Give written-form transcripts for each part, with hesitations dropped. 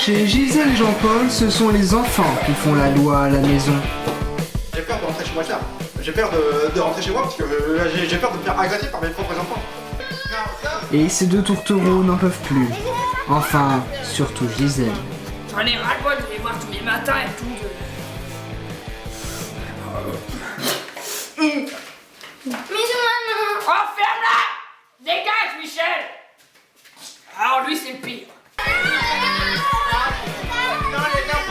Chez Gisèle et Jean-Paul, ce sont les enfants qui font la loi à la maison. J'ai peur de rentrer chez moi tard. J'ai peur de rentrer chez moi parce que j'ai peur de me faire agresser par mes propres enfants. Et ces deux tourtereaux n'en peuvent plus. Enfin, surtout Gisèle. J'en ai ras-le-bol de les voir tous les matins et tout. Bisous, maman. Oh, ferme-la! Dégage, Michel! Alors lui, c'est le pire. Non, les gars!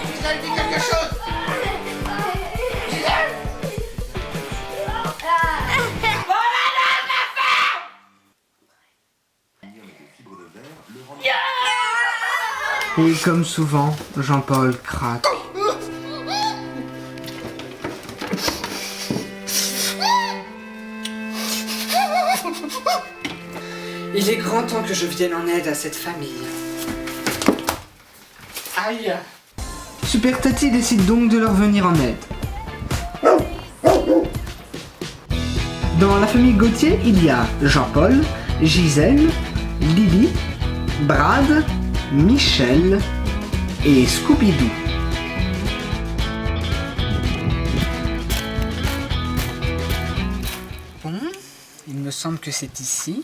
Gisèle, dis quelque chose! Gisèle! Voilà la femme! Et comme souvent, Jean-Paul craque. Il est grand temps que je vienne en aide à cette famille. Aïe! Super Tati décide donc de leur venir en aide. Dans la famille Gauthier, il y a Jean-Paul, Gisèle, Lily, Brad, Michel et Scooby-Doo. Bon, il me semble que c'est ici.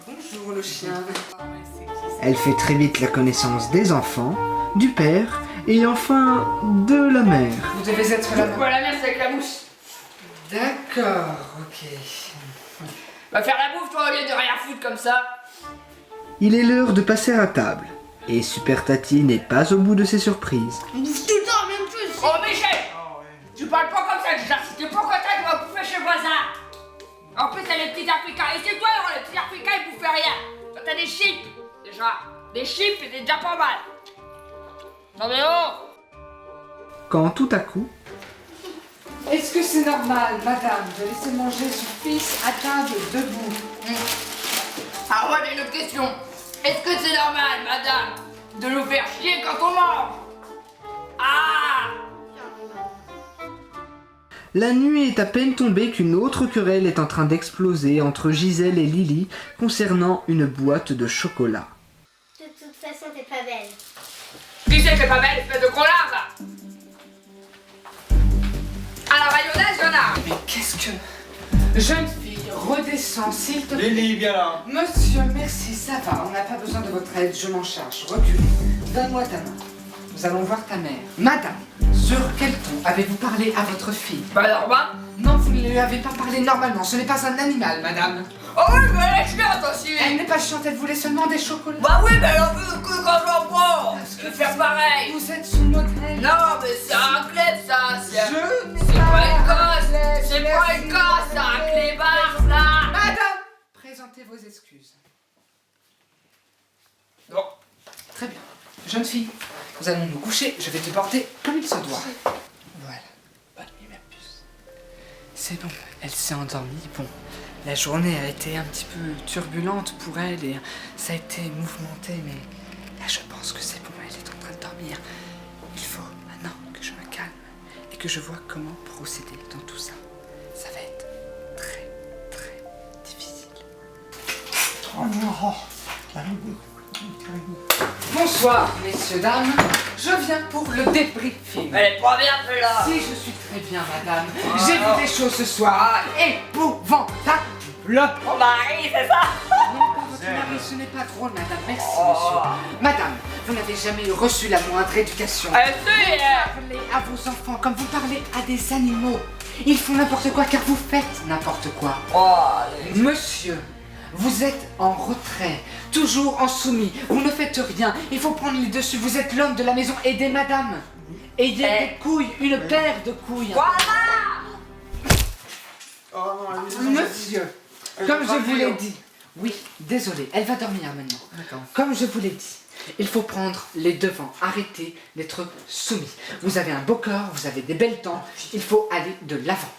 Bonjour le chien. Elle fait très vite la connaissance des enfants, du père et enfin de la mère. Vous devez être là. Pourquoi la mère, c'est avec la mousse? D'accord, ok. Va faire la bouffe, toi, au lieu de rien foutre comme ça. Il est l'heure de passer à table. Et Super Tati n'est pas au bout de ses surprises. On bouffe tout le temps la même chose. Oh, Michel! Tu parles pas comme ça, déjà. C'était pas content de va bouffer chez le voisin. En plus, t'as les petits africains. Et c'est toi, alors, les petits africains, ils bouffent rien. Toi, t'as des chips, déjà. Des chips, c'est déjà pas mal. Non, mais oh! Quand tout à coup, Est-ce que c'est normal, madame, de laisser manger son fils à table debout? Alors, moi, j'ai une autre question. Est-ce que c'est normal, madame, de nous faire chier quand on mange? Ah! la nuit est à peine tombée qu'une autre querelle est en train d'exploser entre Gisèle et Lily concernant une boîte de chocolat. De toute façon, t'es pas belle. Qui c'est que c'est pas belle, espèce de connard, là? À la mayonnaise, y'en a. Mais qu'est-ce que... Jeune fille, redescends, s'il te plaît. Lily, viens là! Monsieur, merci, ça va, on n'a pas besoin de votre aide, je m'en charge. Recule. Donne-moi ta main. Nous allons voir ta mère. Madame, sur quel ton avez-vous parlé à votre fille? Bah, normal. Non, vous ne lui avez pas parlé normalement, ce n'est pas un animal, madame. Oh oui, mais elle est chiante aussi. Elle n'est pas chiante, elle voulait seulement des chocolats. Bah oui, mais elle en veut que quand j'en prends. Je vais faire pareil. Vous êtes son modèle. Non, mais c'est un clé, ça. C'est Je pas une gosse. C'est pas une gosse, c'est un clébard, ça. Madame, présentez vos excuses. Bon. Très bien. Jeune fille, nous allons nous coucher, je vais te porter comme il se doit. Voilà. Bonne nuit, ma puce. C'est bon, elle s'est endormie. Bon, la journée a été un petit peu turbulente pour elle et ça a été mouvementé, mais là je pense que c'est bon, elle est en train de dormir. Il faut maintenant que je me calme et que je vois comment procéder dans tout ça. Ça va être très, très difficile. Oh non! Bonsoir, messieurs, dames. Je viens pour le débriefing. Elle est pas bien, celle-là. Si, je suis très bien, madame. J'ai vu des choses ce soir épouvantables. Mon mari, c'est ça. Non, pas votre mari, ce n'est pas drôle, madame. Merci, monsieur. Madame, vous n'avez jamais reçu la moindre éducation. Elle sait, Parlez à vos enfants comme vous parlez à des animaux. Ils font n'importe quoi car vous faites n'importe quoi. Oh, Monsieur, vous êtes en retrait, toujours en soumis, vous ne faites rien, il faut prendre les dessus, vous êtes l'homme de la maison, aidez madame. Ayez des couilles, une paire de couilles. voilà. Oh non, Monsieur, comme je vous l'ai dit, oui, désolé, elle va dormir maintenant. D'accord. Comme je vous l'ai dit, il faut prendre les devants, arrêtez d'être soumis. Vous avez un beau corps, vous avez des belles dents, il faut aller de l'avant.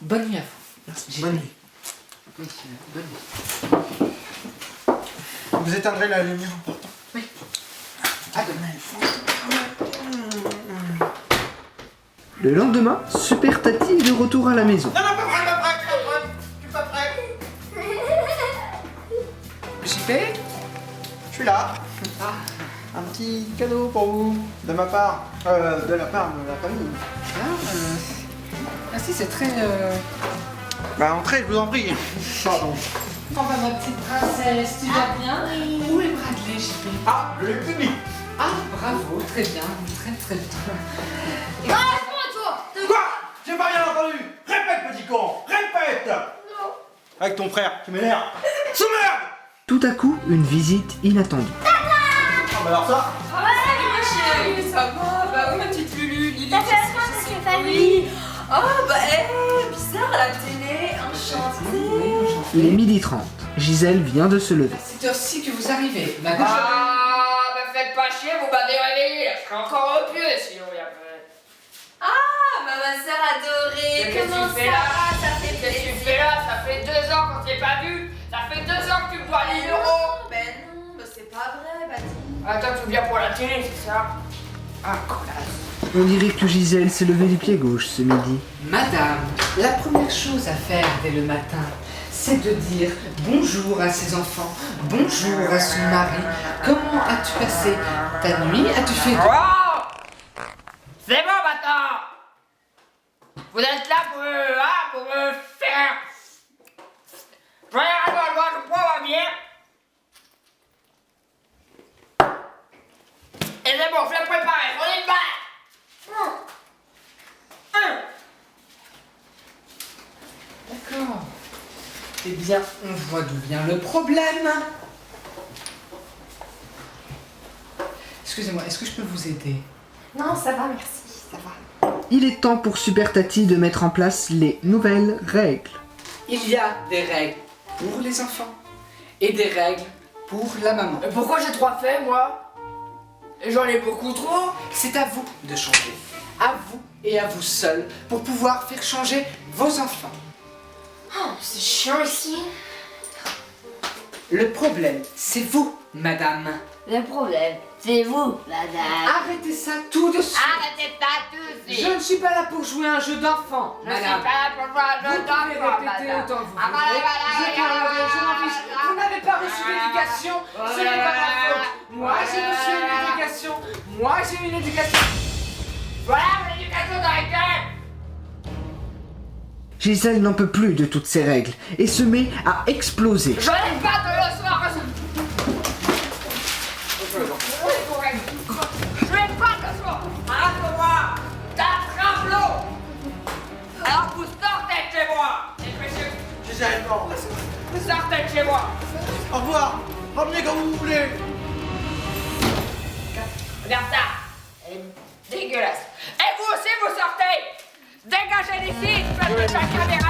Bonne nuit à vous. Merci. Bonne nuit. Oui, bonne nuit. Vous éteindrez la lumière en partant. Oui. À demain. le lendemain, Super Tati est de retour à la maison. Non, non, pas prêt, pas prêt, pas prêt. Je suis pas prêt. JP? Je suis là. Ah, Un petit cadeau pour vous, de ma part. De la part de la famille. merci, c'est très... Bah entrez, je vous en prie. Pardon. Comment va ma petite princesse? Tu vas bien? Où est Bradley, JP? Ah, je l'ai fini. Ah, bravo, très bien, très bien. Ah, c'est moi, toi. Quoi? J'ai pas bien entendu. Répète, petit con. Répète. Non. Avec ton frère, tu m'énerves. Sous-merde. Tout à coup, une visite inattendue. Ah bah alors ça. Ah, salut ma chérie, ça va? Bah oui, ma petite Lulu, Lily. Ça fait longtemps que je l'ai pas vu. Oh, bah, bizarre à la télé, enchantée. Il est 12h30. Gisèle vient de se lever. C'est heure-ci que vous arrivez, ma belle. Ah, bah faites pas chier, vous m'avez réveillé, là, je serai encore au pieu sinon il y a pas... Ah, ma sœur adorée, Mais qu'est-ce comment que tu fais ça là? va? Ça fait Qu'est-ce que tu plaisir. fais là? Ça fait 2 ans qu'on s'est pas vu. Ça fait 2 ans que tu me dois 10 euros. Ben non, ben c'est pas vrai, Baptiste. Attends, tu viens pour la télé, c'est ça? Ah, collage. On dirait que Gisèle s'est levée du pied gauche ce midi. Madame, la première chose à faire dès le matin, c'est de dire bonjour à ses enfants, bonjour à son mari. Comment as-tu passé ta nuit? As-tu fait... Oh! C'est bon maintenant! Vous êtes là pour me faire... Joyeux à moi, je prends ma bière. Et c'est bon, je l'ai préparé, on est balle! D'accord. Eh bien, on voit d'où vient le problème. Excusez-moi, est-ce que je peux vous aider? Non, ça va, merci, ça va. Il est temps pour Super Tati de mettre en place les nouvelles règles. Il y a des règles pour les enfants et des règles pour la maman. Mais pourquoi j'ai 3 faits, moi? Et j'en ai beaucoup trop. C'est à vous de changer. À vous et à vous seul pour pouvoir faire changer vos enfants. Oh, c'est chiant ici. Le problème, c'est vous, madame. Le problème, c'est vous, madame. Arrêtez ça tout de suite. Arrêtez ça tout de suite. Je ne suis pas là pour jouer à un jeu d'enfant, Je suis madame. pas là pour voir Vous le pouvez temps, répéter madame. autant que vous Ah, voudrez. voilà, Je m'en fiche. Vous n'avez pas reçu d'éducation, ce n'est pas ma faute. Moi, j'ai reçu une éducation. Moi, j'ai une éducation. Voilà mon éducation dans la gueule. Gisèle n'en peut plus de toutes ces règles et se met à exploser. Je n'ai pas de leçon à recevoir. Je n'ai pas de leçon à recevoir. T'as un flot. Alors vous sortez de chez moi. Et monsieur, Gisèle, non. vous sortez de chez moi. Au revoir. Revenez quand vous voulez. Regarde ça. Elle est dégueulasse. Et vous aussi, vous sortez. Dégagez d'ici, espèce de caméra.